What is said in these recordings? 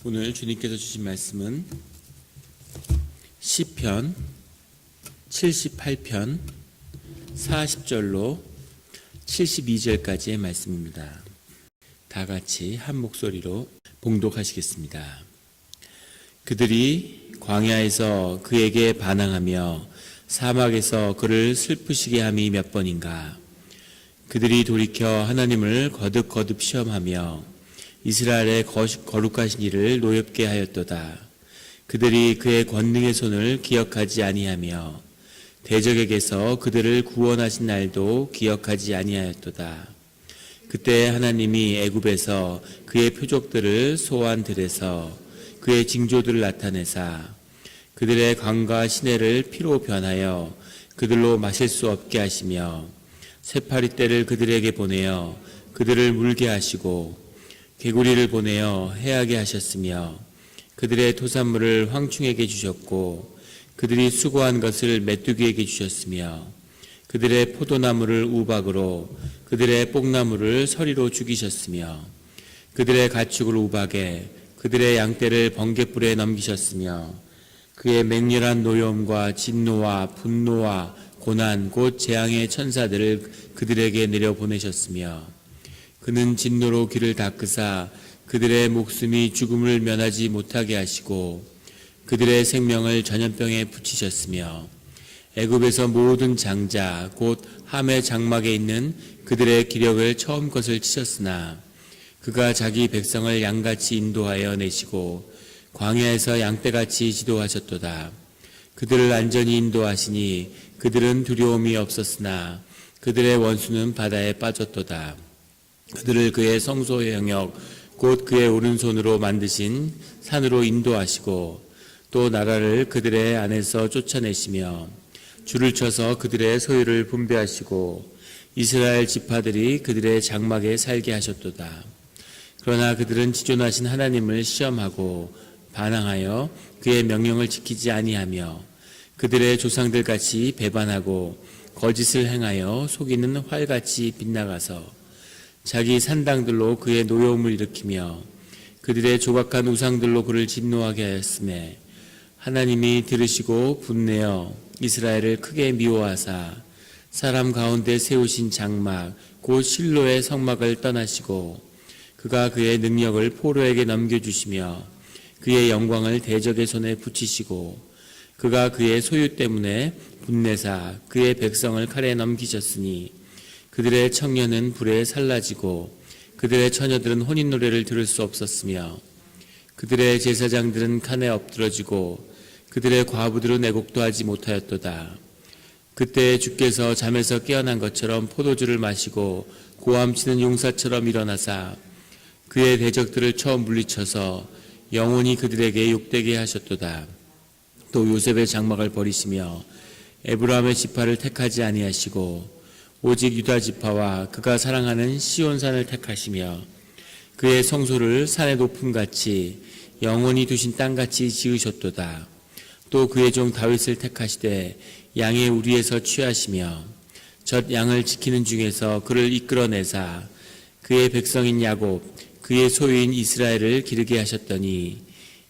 오늘 주님께서 주신 말씀은 시편 78편 40절로 72절까지의 말씀입니다. 다 같이 한 목소리로 봉독하시겠습니다. 그들이 광야에서 그에게 반항하며 사막에서 그를 슬프시게 함이 몇 번인가. 그들이 돌이켜 하나님을 거듭거듭 시험하며 이스라엘의 거룩하신 이를 노엽게 하였도다. 그들이 그의 권능의 손을 기억하지 아니하며 대적에게서 그들을 구원하신 날도 기억하지 아니하였도다. 그때 하나님이 애굽에서 그의 표적들을 소환 들에서 그의 징조들을 나타내사 그들의 강과 시내를 피로 변하여 그들로 마실 수 없게 하시며 쇠파리 떼를 그들에게 보내어 그들을 물게 하시고 개구리를 보내어 해하게 하셨으며 그들의 토산물을 황충에게 주셨고 그들이 수고한 것을 메뚜기에게 주셨으며 그들의 포도나무를 우박으로 그들의 뽕나무를 서리로 죽이셨으며 그들의 가축을 우박에 그들의 양떼를 번갯불에 넘기셨으며 그의 맹렬한 노여움과 진노와 분노와 고난 곧 재앙의 천사들을 그들에게 내려보내셨으며 그는 진노로 귀를 닦으사 그들의 목숨이 죽음을 면하지 못하게 하시고 그들의 생명을 전염병에 붙이셨으며 애굽에서 모든 장자 곧 함의 장막에 있는 그들의 기력을 처음 것을 치셨으나 그가 자기 백성을 양같이 인도하여 내시고 광야에서 양떼같이 지도하셨도다. 그들을 안전히 인도하시니 그들은 두려움이 없었으나 그들의 원수는 바다에 빠졌도다. 그들을 그의 성소의 영역 곧 그의 오른손으로 만드신 산으로 인도하시고 또 나라를 그들의 안에서 쫓아내시며 줄을 쳐서 그들의 소유를 분배하시고 이스라엘 지파들이 그들의 장막에 살게 하셨도다. 그러나 그들은 지존하신 하나님을 시험하고 반항하여 그의 명령을 지키지 아니하며 그들의 조상들같이 배반하고 거짓을 행하여 속이는 활같이 빗나가서 자기 산당들로 그의 노여움을 일으키며 그들의 조각한 우상들로 그를 진노하게 하였으매 하나님이 들으시고 분내어 이스라엘을 크게 미워하사 사람 가운데 세우신 장막 곧 실로의 성막을 떠나시고 그가 그의 능력을 포로에게 넘겨주시며 그의 영광을 대적의 손에 붙이시고 그가 그의 소유 때문에 분내사 그의 백성을 칼에 넘기셨으니 그들의 청년은 불에 살라지고 그들의 처녀들은 혼인 노래를 들을 수 없었으며 그들의 제사장들은 칸에 엎드러지고 그들의 과부들은 애곡도 하지 못하였도다. 그때 주께서 잠에서 깨어난 것처럼 포도주를 마시고 고함치는 용사처럼 일어나사 그의 대적들을 처음 물리쳐서 영원히 그들에게 욕되게 하셨도다. 또 요셉의 장막을 버리시며 에브라임의 지파를 택하지 아니하시고 오직 유다 지파와 그가 사랑하는 시온산을 택하시며 그의 성소를 산의 높음같이 영원히 두신 땅같이 지으셨도다. 또 그의 종 다윗을 택하시되 양의 우리에서 취하시며 젖 양을 지키는 중에서 그를 이끌어내사 그의 백성인 야곱 그의 소유인 이스라엘을 기르게 하셨더니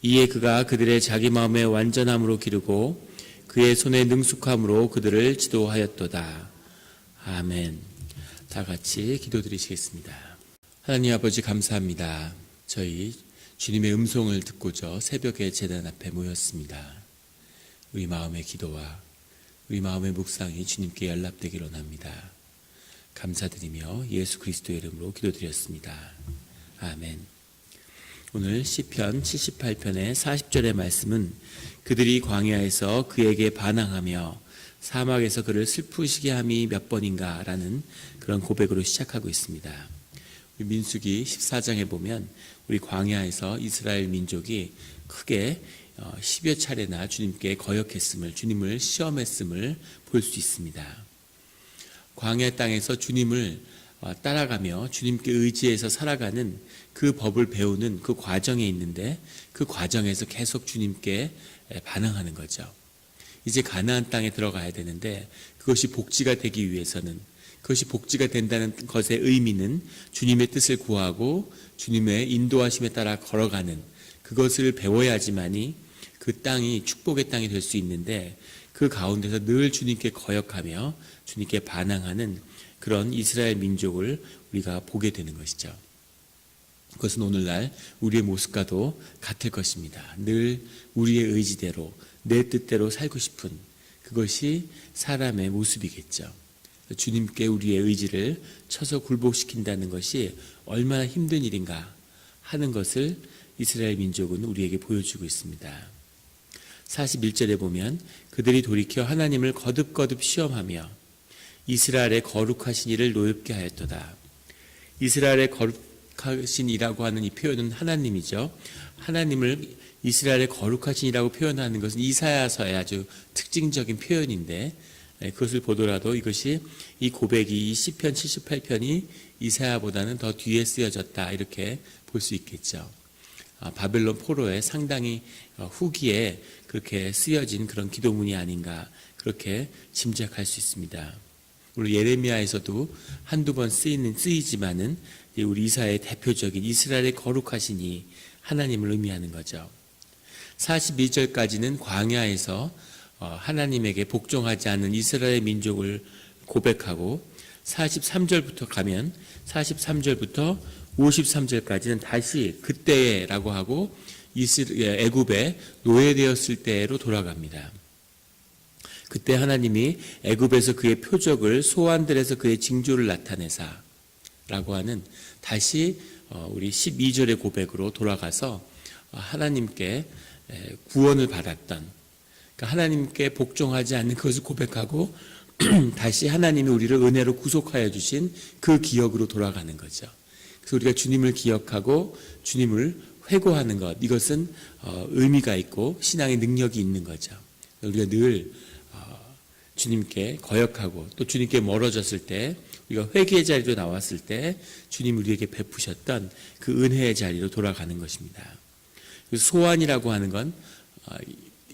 이에 그가 그들의 자기 마음의 완전함으로 기르고 그의 손의 능숙함으로 그들을 지도하였도다. 아멘. 다 같이 기도드리시겠습니다. 하나님 아버지 감사합니다. 저희 주님의 음성을 듣고자 새벽에 제단 앞에 모였습니다. 우리 마음의 기도와 우리 마음의 묵상이 주님께 연락되기로 합니다. 감사드리며 예수 그리스도의 이름으로 기도드렸습니다. 아멘. 오늘 시편 78편의 40절의 말씀은 그들이 광야에서 그에게 반항하며 사막에서 그를 슬프시게 함이 몇 번인가 라는 그런 고백으로 시작하고 있습니다. 민수기 14장에 보면 우리 광야에서 이스라엘 민족이 크게 10여 차례나 주님께 거역했음을, 주님을 시험했음을 볼 수 있습니다. 광야 땅에서 주님을 따라가며 주님께 의지해서 살아가는 그 법을 배우는 그 과정에 있는데 그 과정에서 계속 주님께 반항하는 거죠. 이제 가나안 땅에 들어가야 되는데 그것이 복지가 되기 위해서는 그것이 복지가 된다는 것의 의미는 주님의 뜻을 구하고 주님의 인도하심에 따라 걸어가는 그것을 배워야지만이 그 땅이 축복의 땅이 될 수 있는데 그 가운데서 늘 주님께 거역하며 주님께 반항하는 그런 이스라엘 민족을 우리가 보게 되는 것이죠. 그것은 오늘날 우리의 모습과도 같을 것입니다. 늘 우리의 의지대로 내 뜻대로 살고 싶은 그것이 사람의 모습이겠죠. 주님께 우리의 의지를 쳐서 굴복시킨다는 것이 얼마나 힘든 일인가 하는 것을 이스라엘 민족은 우리에게 보여주고 있습니다. 41절에 보면 그들이 돌이켜 하나님을 거듭거듭 시험하며 이스라엘의 거룩하신 이를 노엽게 하였도다. 이스라엘의 거룩하신 이라고 하는 이 표현은 하나님이죠. 하나님을 이스라엘의 거룩하신 이라고 표현하는 것은 이사야서의 아주 특징적인 표현인데 그것을 보더라도 이것이 이 고백이 이 시편 78편이 이사야보다는 더 뒤에 쓰여졌다 이렇게 볼 수 있겠죠. 바벨론 포로의 상당히 후기에 그렇게 쓰여진 그런 기도문이 아닌가 그렇게 짐작할 수 있습니다. 우리 예레미야에서도 한두 번 쓰이지만은 우리 이사야의 대표적인 이스라엘의 거룩하시니 하나님을 의미하는 거죠. 42절까지는 광야에서 하나님에게 복종하지 않는 이스라엘 민족을 고백하고 43절부터 가면 43절부터 53절까지는 다시 그때라고 하고 애굽에 노예되었을 때로 돌아갑니다. 그때 하나님이 애굽에서 그의 표적을 소환들에서 그의 징조를 나타내사 라고 하는 다시 우리 12절의 고백으로 돌아가서 하나님께 구원을 받았던 그러니까 하나님께 복종하지 않는 것을 고백하고 다시 하나님이 우리를 은혜로 구속하여 주신 그 기억으로 돌아가는 거죠. 그래서 우리가 주님을 기억하고 주님을 회고하는 것 이것은 의미가 있고 신앙의 능력이 있는 거죠. 우리가 늘 주님께 거역하고 또 주님께 멀어졌을 때 우리가 회개의 자리로 나왔을 때 주님 우리에게 베푸셨던 그 은혜의 자리로 돌아가는 것입니다. 소환이라고 하는 건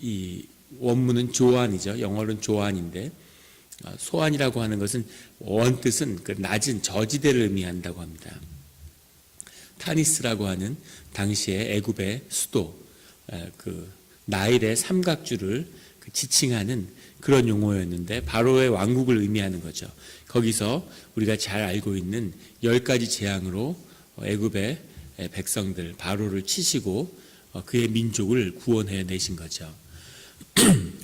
이 원문은 조안이죠. 영어로는 조안인데 소환이라고 하는 것은 원뜻은 그 낮은 저지대를 의미한다고 합니다. 타니스라고 하는 당시의 애굽의 수도 그 나일의 삼각주를 지칭하는 그런 용어였는데 바로의 왕국을 의미하는 거죠. 거기서 우리가 잘 알고 있는 10가지 재앙으로 애굽의 백성들 바로를 치시고 그의 민족을 구원해 내신 거죠.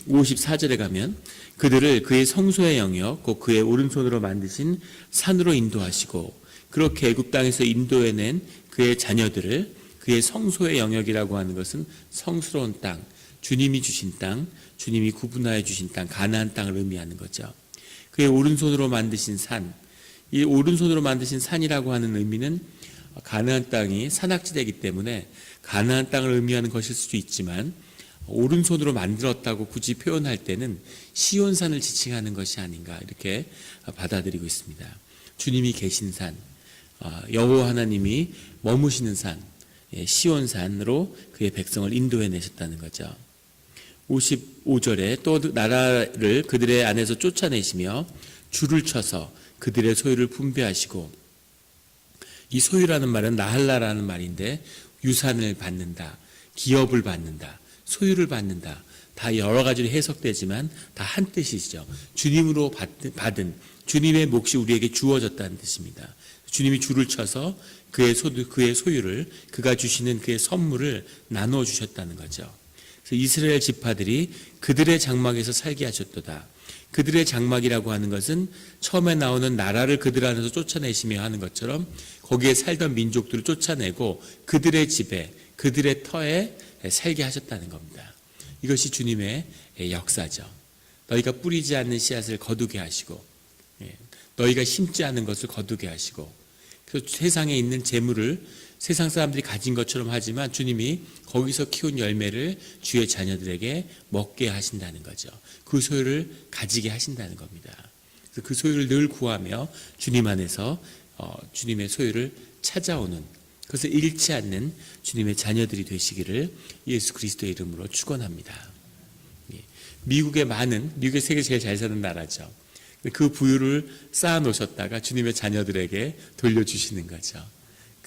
54절에 가면 그들을 그의 성소의 영역 곧 그의 오른손으로 만드신 산으로 인도하시고 그렇게 애굽 땅에서 인도해낸 그의 자녀들을 그의 성소의 영역이라고 하는 것은 성스러운 땅, 주님이 주신 땅, 주님이 구분하여 주신 땅, 가나안 땅을 의미하는 거죠. 그의 오른손으로 만드신 산, 이 오른손으로 만드신 산이라고 하는 의미는 가나안 땅이 산악지대이기 때문에 가나안 땅을 의미하는 것일 수도 있지만 오른손으로 만들었다고 굳이 표현할 때는 시온산을 지칭하는 것이 아닌가 이렇게 받아들이고 있습니다. 주님이 계신 산, 여호와 하나님이 머무시는 산, 시온산으로 그의 백성을 인도해 내셨다는 거죠. 55절에 또 나라를 그들의 안에서 쫓아내시며 줄을 쳐서 그들의 소유를 분배하시고 이 소유라는 말은 나할라라는 말인데 유산을 받는다, 기업을 받는다, 소유를 받는다 다 여러 가지로 해석되지만 다 한 뜻이죠. 주님으로 받은 주님의 몫이 우리에게 주어졌다는 뜻입니다. 주님이 줄을 쳐서 그의 소유를 그가 주시는 그의 선물을 나누어 주셨다는 거죠. 그래서 이스라엘 지파들이 그들의 장막에서 살게 하셨도다. 그들의 장막이라고 하는 것은 처음에 나오는 나라를 그들 안에서 쫓아내시며 하는 것처럼 거기에 살던 민족들을 쫓아내고 그들의 집에 그들의 터에 살게 하셨다는 겁니다. 이것이 주님의 역사죠. 너희가 뿌리지 않는 씨앗을 거두게 하시고 너희가 심지 않은 것을 거두게 하시고 그래서 세상에 있는 재물을 세상 사람들이 가진 것처럼 하지만 주님이 거기서 키운 열매를 주의 자녀들에게 먹게 하신다는 거죠. 그 소유를 가지게 하신다는 겁니다. 그래서 그 소유를 늘 구하며 주님 안에서 주님의 소유를 찾아오는 그것을 잃지 않는 주님의 자녀들이 되시기를 예수 그리스도의 이름으로 축원합니다. 미국의 세계 제일 잘 사는 나라죠. 그 부유를 쌓아 놓으셨다가 주님의 자녀들에게 돌려주시는 거죠.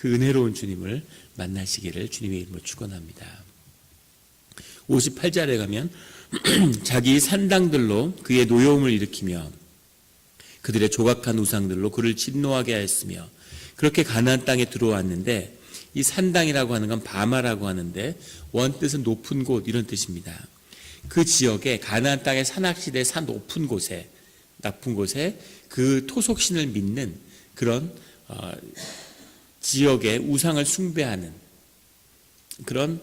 그 은혜로운 주님을 만나시기를 주님의 이름으로 축원합니다. 58절에 가면 자기 산당들로 그의 노여움을 일으키며 그들의 조각한 우상들로 그를 진노하게 하였으며 그렇게 가나안 땅에 들어왔는데, 이 산당이라고 하는 건 바마라고 하는데 원뜻은 높은 곳 이런 뜻입니다. 그 지역에 가나안 땅의 산악지대 산 높은 곳에 그 토속신을 믿는 그런 지역의 우상을 숭배하는 그런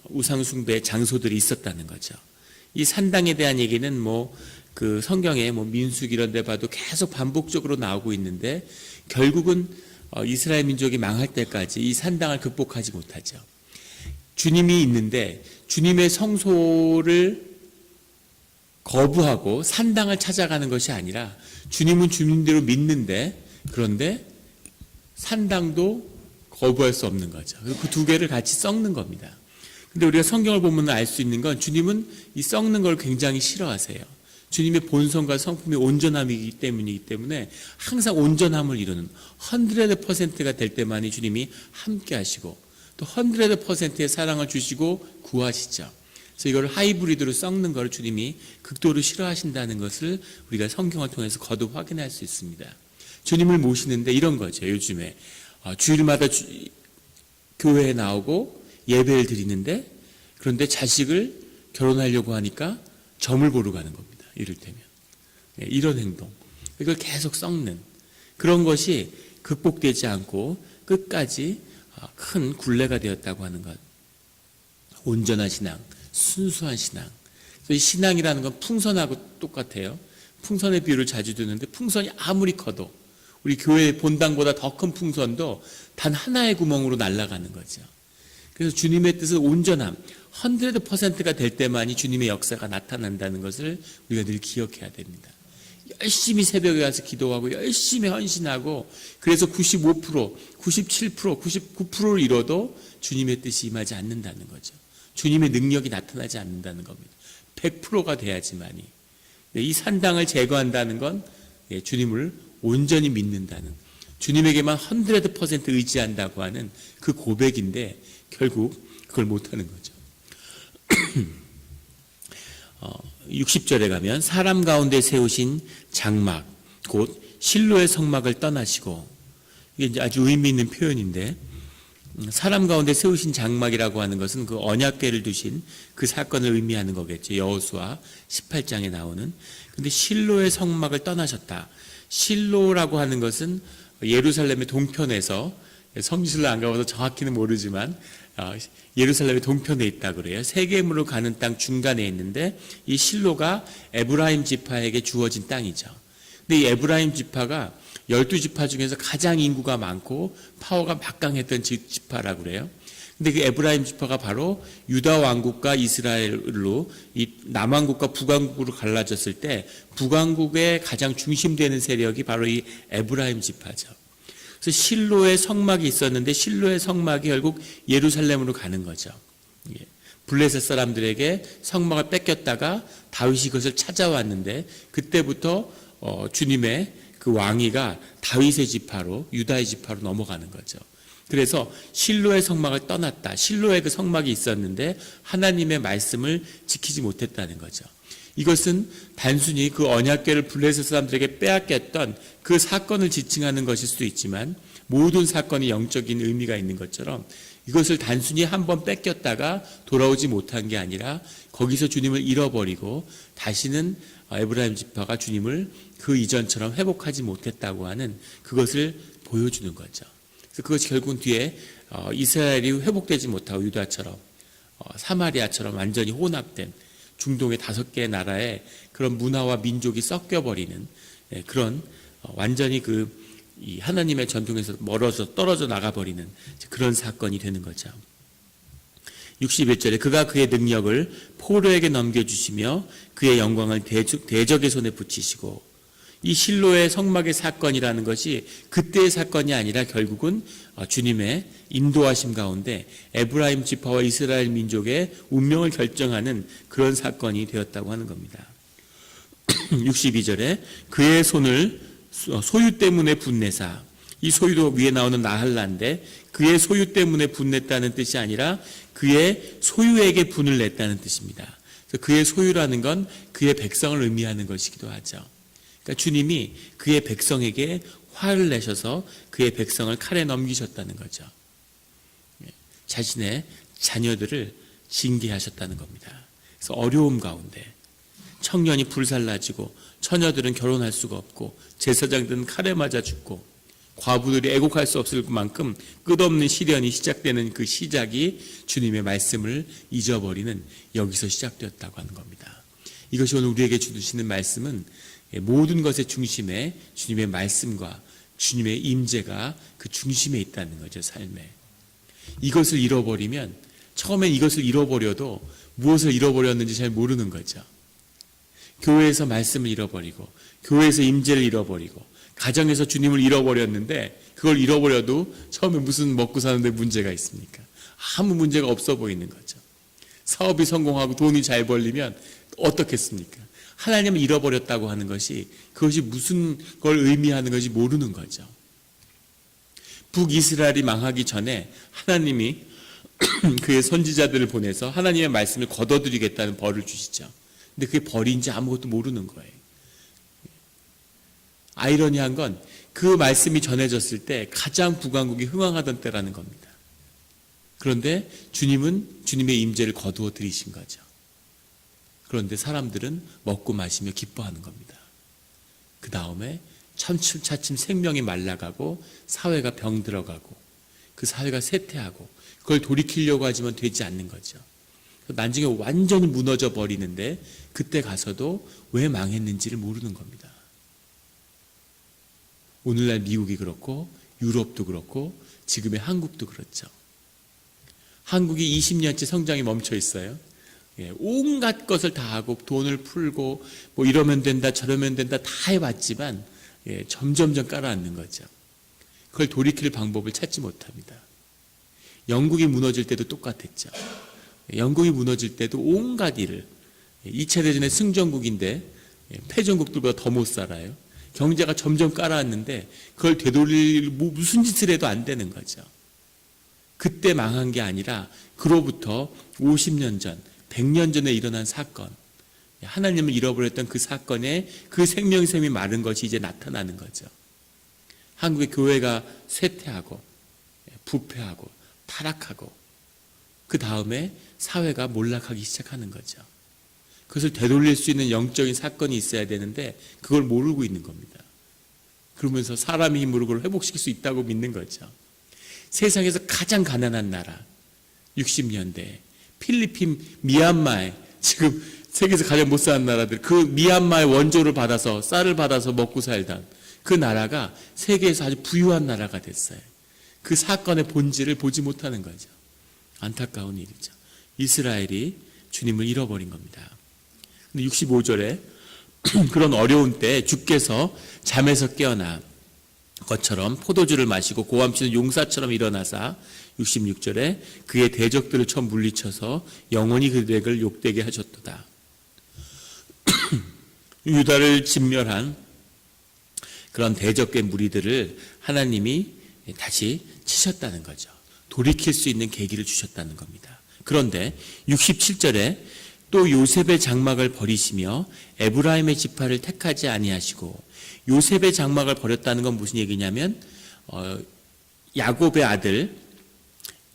우상 숭배 장소들이 있었다는 거죠. 이 산당에 대한 얘기는 그 성경에 민수기 이런 데 봐도 계속 반복적으로 나오고 있는데, 결국은 이스라엘 민족이 망할 때까지 이 산당을 극복하지 못하죠. 주님이 있는데 주님의 성소를 거부하고 산당을 찾아가는 것이 아니라, 주님은 주님대로 믿는데 그런데 산당도 거부할 수 없는 거죠. 그 두 개를 같이 썩는 겁니다. 근데 우리가 성경을 보면 알 수 있는 건, 주님은 이 썩는 걸 굉장히 싫어하세요. 주님의 본성과 성품이 온전함이기 때문에 항상 온전함을 이루는 100%가 될 때만이 주님이 함께 하시고 또 100%의 사랑을 주시고 구하시죠. 그래서 이걸 하이브리드로 썩는 걸 주님이 극도로 싫어하신다는 것을 우리가 성경을 통해서 거듭 확인할 수 있습니다. 주님을 모시는데 이런 거죠. 요즘에 주일마다 교회에 나오고 예배를 드리는데, 그런데 자식을 결혼하려고 하니까 점을 보러 가는 겁니다. 이를테면 이런 행동, 이걸 계속 썩는 그런 것이 극복되지 않고 끝까지 큰 굴레가 되었다고 하는 것. 온전한 신앙, 순수한 신앙. 이 신앙이라는 건 풍선하고 똑같아요. 풍선의 비유를 자주 드는데, 풍선이 아무리 커도 우리 교회 본당보다 더 큰 풍선도 단 하나의 구멍으로 날아가는 거죠. 그래서 주님의 뜻은 온전함, 100%가 될 때만이 주님의 역사가 나타난다는 것을 우리가 늘 기억해야 됩니다. 열심히 새벽에 가서 기도하고 열심히 헌신하고 그래서 95%, 97%, 99%를 이뤄도 주님의 뜻이 임하지 않는다는 거죠. 주님의 능력이 나타나지 않는다는 겁니다. 100%가 돼야지만이. 이 산당을 제거한다는 건 주님을 온전히 믿는다는, 주님에게만 100% 의지한다고 하는 그 고백인데, 결국 그걸 못하는 거죠. 60절에 가면 사람 가운데 세우신 장막 곧 실로의 성막을 떠나시고, 이게 이제 아주 의미 있는 표현인데, 사람 가운데 세우신 장막이라고 하는 것은 그 언약궤를 두신 그 사건을 의미하는 거겠죠. 여호수아 18장에 나오는. 근데 실로의 성막을 떠나셨다. 실로라고 하는 것은 예루살렘의 동편에서, 성지순례 안 가봐서 정확히는 모르지만 예루살렘의 동편에 있다 그래요. 세겜으로 가는 땅 중간에 있는데, 이 실로가 에브라임 지파에게 주어진 땅이죠. 근데 이 에브라임 지파가 12지파 중에서 가장 인구가 많고 파워가 막강했던 지파라고 그래요. 근데 그 에브라임 지파가 바로 유다 왕국과 이스라엘로 이 남왕국과 북왕국으로 갈라졌을 때 북왕국의 가장 중심되는 세력이 바로 이 에브라임 지파죠. 그래서 실로의 성막이 있었는데, 실로의 성막이 결국 예루살렘으로 가는 거죠. 블레셋 사람들에게 성막을 뺏겼다가 다윗이 그것을 찾아왔는데, 그때부터 주님의 그 왕위가 다윗의 지파로, 유다의 지파로 넘어가는 거죠. 그래서 실로의 성막을 떠났다. 실로에 그 성막이 있었는데 하나님의 말씀을 지키지 못했다는 거죠. 이것은 단순히 그 언약궤를 블레셋 사람들에게 빼앗겼던 그 사건을 지칭하는 것일 수도 있지만, 모든 사건이 영적인 의미가 있는 것처럼 이것을 단순히 한번 뺏겼다가 돌아오지 못한 게 아니라 거기서 주님을 잃어버리고 다시는 에브라임 지파가 주님을 그 이전처럼 회복하지 못했다고 하는 그것을 보여주는 거죠. 그래서 그것이 결국은 뒤에 이스라엘이 회복되지 못하고 유다처럼 사마리아처럼 완전히 혼합된 중동의 5개의 나라의 그런 문화와 민족이 섞여버리는 그런 완전히 이 하나님의 전통에서 떨어져 나가버리는 그런 사건이 되는 거죠. 61절에 그가 그의 능력을 포로에게 넘겨주시며 그의 영광을 대적의 손에 붙이시고, 이 실로의 성막의 사건이라는 것이 그때의 사건이 아니라 결국은 주님의 인도하심 가운데 에브라임 지파와 이스라엘 민족의 운명을 결정하는 그런 사건이 되었다고 하는 겁니다. 62절에 그의 손을 소유 때문에 분내사, 이 소유도 위에 나오는 나할라인데 그의 소유 때문에 분냈다는 뜻이 아니라 그의 소유에게 분을 냈다는 뜻입니다. 그래서 그의 소유라는 건 그의 백성을 의미하는 것이기도 하죠. 그러니까 주님이 그의 백성에게 화를 내셔서 그의 백성을 칼에 넘기셨다는 거죠. 자신의 자녀들을 징계하셨다는 겁니다. 그래서 어려움 가운데 청년이 불살라지고 처녀들은 결혼할 수가 없고 제사장들은 칼에 맞아 죽고 과부들이 애곡할 수 없을 만큼 끝없는 시련이 시작되는 그 시작이 주님의 말씀을 잊어버리는 여기서 시작되었다고 하는 겁니다. 이것이 오늘 우리에게 주시는 말씀은 모든 것의 중심에 주님의 말씀과 주님의 임재가 그 중심에 있다는 거죠. 삶에. 이것을 잃어버리면 처음엔 이것을 잃어버려도 무엇을 잃어버렸는지 잘 모르는 거죠. 교회에서 말씀을 잃어버리고 교회에서 임재를 잃어버리고 가정에서 주님을 잃어버렸는데 그걸 잃어버려도 처음에 무슨 먹고 사는데 문제가 있습니까? 아무 문제가 없어 보이는 거죠. 사업이 성공하고 돈이 잘 벌리면 어떻겠습니까? 하나님을 잃어버렸다고 하는 것이 그것이 무슨 걸 의미하는 것인지 모르는 거죠. 북이스라엘이 망하기 전에 하나님이 그의 선지자들을 보내서 하나님의 말씀을 거둬들이겠다는 벌을 주시죠. 근데 그게 벌인지 아무것도 모르는 거예요. 아이러니한 건 그 말씀이 전해졌을 때 가장 북왕국이 흥왕하던 때라는 겁니다. 그런데 주님은 주님의 임재를 거두어 들이신 거죠. 그런데 사람들은 먹고 마시며 기뻐하는 겁니다. 그 다음에 차츰 생명이 말라가고 사회가 병들어가고 그 사회가 쇠퇴하고 그걸 돌이키려고 하지만 되지 않는 거죠. 나중에 완전히 무너져 버리는데 그때 가서도 왜 망했는지를 모르는 겁니다. 오늘날 미국이 그렇고 유럽도 그렇고 지금의 한국도 그렇죠. 한국이 20년째 성장이 멈춰 있어요. 온갖 것을 다 하고 돈을 풀고 뭐 이러면 된다 저러면 된다 다 해봤지만 점점점 깔아앉는 거죠. 그걸 돌이킬 방법을 찾지 못합니다. 영국이 무너질 때도 똑같았죠. 영국이 무너질 때도 온갖 일을 2차 대전의 승전국인데 패전국들보다 더 못 살아요. 경제가 점점 깔아앉는데 그걸 되돌릴 무슨 짓을 해도 안 되는 거죠. 그때 망한 게 아니라 그로부터 50년 전 100년 전에 일어난 사건, 하나님을 잃어버렸던 그 사건에 그 생명샘이 마른 것이 이제 나타나는 거죠. 한국의 교회가 쇠퇴하고 부패하고 타락하고 그 다음에 사회가 몰락하기 시작하는 거죠. 그것을 되돌릴 수 있는 영적인 사건이 있어야 되는데 그걸 모르고 있는 겁니다. 그러면서 사람의 힘으로 그걸 회복시킬 수 있다고 믿는 거죠. 세상에서 가장 가난한 나라 60년대 필리핀, 미얀마에 지금 세계에서 가장 못 사는 나라들 그 미얀마의 원조를 받아서 쌀을 받아서 먹고 살던 그 나라가 세계에서 아주 부유한 나라가 됐어요. 그 사건의 본질을 보지 못하는 거죠. 안타까운 일이죠. 이스라엘이 주님을 잃어버린 겁니다. 근데 65절에 그런 어려운 때 주께서 잠에서 깨어나 것처럼 포도주를 마시고 고함치는 용사처럼 일어나사 66절에 그의 대적들을 쳐 물리쳐서 영원히 그들에게 욕되게 하셨도다. 유다를 진멸한 그런 대적의 무리들을 하나님이 다시 치셨다는 거죠. 돌이킬 수 있는 계기를 주셨다는 겁니다. 그런데 67절에 또 요셉의 장막을 버리시며 에브라임의 지파를 택하지 아니하시고 요셉의 장막을 버렸다는 건 무슨 얘기냐면 야곱의 아들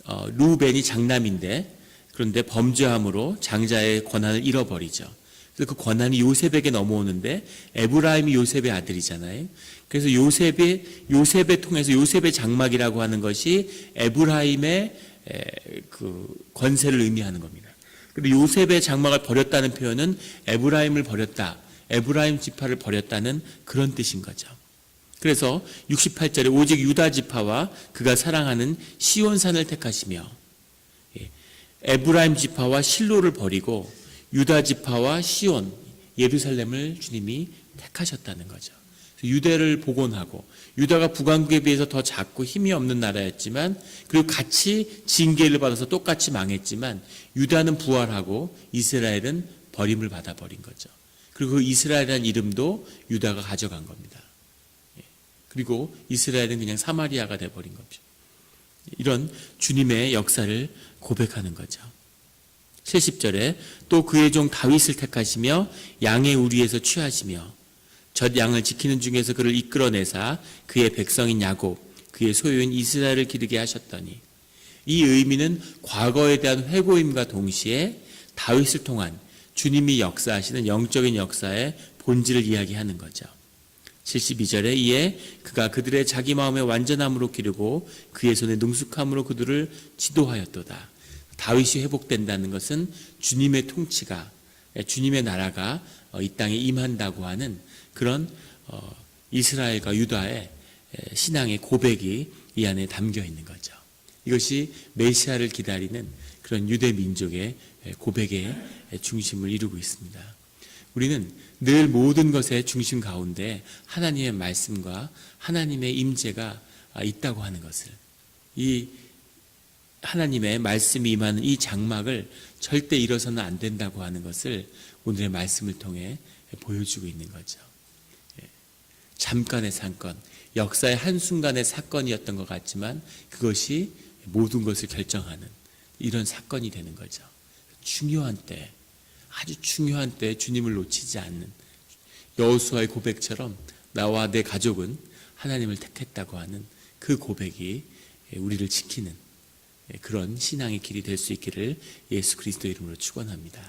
루벤이 장남인데 그런데 범죄함으로 장자의 권한을 잃어버리죠. 그래서 그 권한이 요셉에게 넘어오는데 에브라임이 요셉의 아들이잖아요. 그래서 요셉을 통해서 요셉의 장막이라고 하는 것이 에브라임의 그 권세를 의미하는 겁니다. 그리고 요셉의 장막을 버렸다는 표현은 에브라임을 버렸다, 에브라임 지파를 버렸다는 그런 뜻인 거죠. 그래서 68절에 오직 유다 지파와 그가 사랑하는 시온산을 택하시며 에브라임 지파와 실로를 버리고 유다 지파와 시온, 예루살렘을 주님이 택하셨다는 거죠. 유대를 복원하고 유다가 북왕국에 비해서 더 작고 힘이 없는 나라였지만 그리고 같이 징계를 받아서 똑같이 망했지만 유다는 부활하고 이스라엘은 버림을 받아버린 거죠. 그리고 그 이스라엘이라는 이름도 유다가 가져간 겁니다. 그리고 이스라엘은 그냥 사마리아가 돼버린 거죠. 이런 주님의 역사를 고백하는 거죠. 70절에 또 그의 종 다윗을 택하시며 양의 우리에서 취하시며 젖 양을 지키는 중에서 그를 이끌어내사 그의 백성인 야곱 그의 소유인 이스라엘을 기르게 하셨더니, 이 의미는 과거에 대한 회고임과 동시에 다윗을 통한 주님이 역사하시는 영적인 역사의 본질을 이야기하는 거죠. 72절에 이에 그가 그들의 자기 마음의 완전함으로 기르고 그의 손의 능숙함으로 그들을 지도하였도다. 다윗이 회복된다는 것은 주님의 통치가, 주님의 나라가 이 땅에 임한다고 하는 그런 이스라엘과 유다의 신앙의 고백이 이 안에 담겨 있는 거죠. 이것이 메시아를 기다리는 그런 유대 민족의 고백의 중심을 이루고 있습니다. 우리는 늘 모든 것의 중심 가운데 하나님의 말씀과 하나님의 임재가 있다고 하는 것을, 이 하나님의 말씀이 임하는 이 장막을 절대 잃어서는 안 된다고 하는 것을 오늘의 말씀을 통해 보여주고 있는 거죠. 잠깐의 사건, 역사의 한순간의 사건이었던 것 같지만 그것이 모든 것을 결정하는 이런 사건이 되는 거죠. 중요한 때, 아주 중요한 때 주님을 놓치지 않는 여호수아의 고백처럼 나와 내 가족은 하나님을 택했다고 하는 그 고백이 우리를 지키는 그런 신앙의 길이 될 수 있기를 예수 그리스도 이름으로 축원합니다.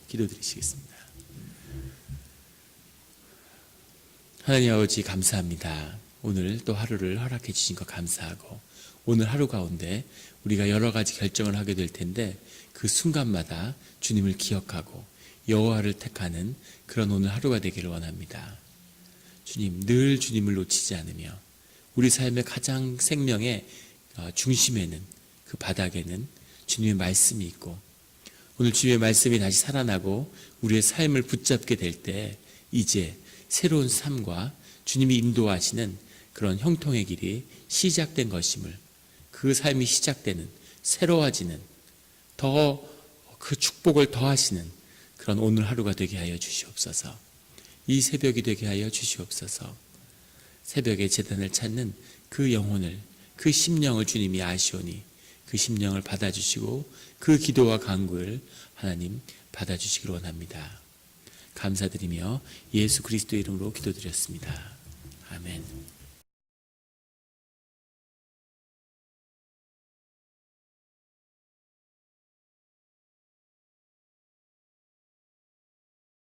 기도드리시겠습니다. 하나님 아버지 감사합니다. 오늘 또 하루를 허락해 주신 것 감사하고, 오늘 하루 가운데 우리가 여러 가지 결정을 하게 될 텐데 그 순간마다 주님을 기억하고 여호와를 택하는 그런 오늘 하루가 되기를 원합니다. 주님, 늘 주님을 놓치지 않으며 우리 삶의 가장 생명의 중심에는, 그 바닥에는 주님의 말씀이 있고, 오늘 주님의 말씀이 다시 살아나고 우리의 삶을 붙잡게 될 때 이제 새로운 삶과 주님이 인도하시는 그런 형통의 길이 시작된 것임을, 그 삶이 시작되는, 새로워지는, 더 그 축복을 더하시는 그런 오늘 하루가 되게 하여 주시옵소서. 이 새벽이 되게 하여 주시옵소서. 새벽에 제단을 찾는 그 영혼을, 그 심령을 주님이 아시오니 그 심령을 받아주시고 그 기도와 간구를 하나님 받아주시기를 원합니다. 감사드리며 예수 그리스도의 이름으로 기도드렸습니다. 아멘.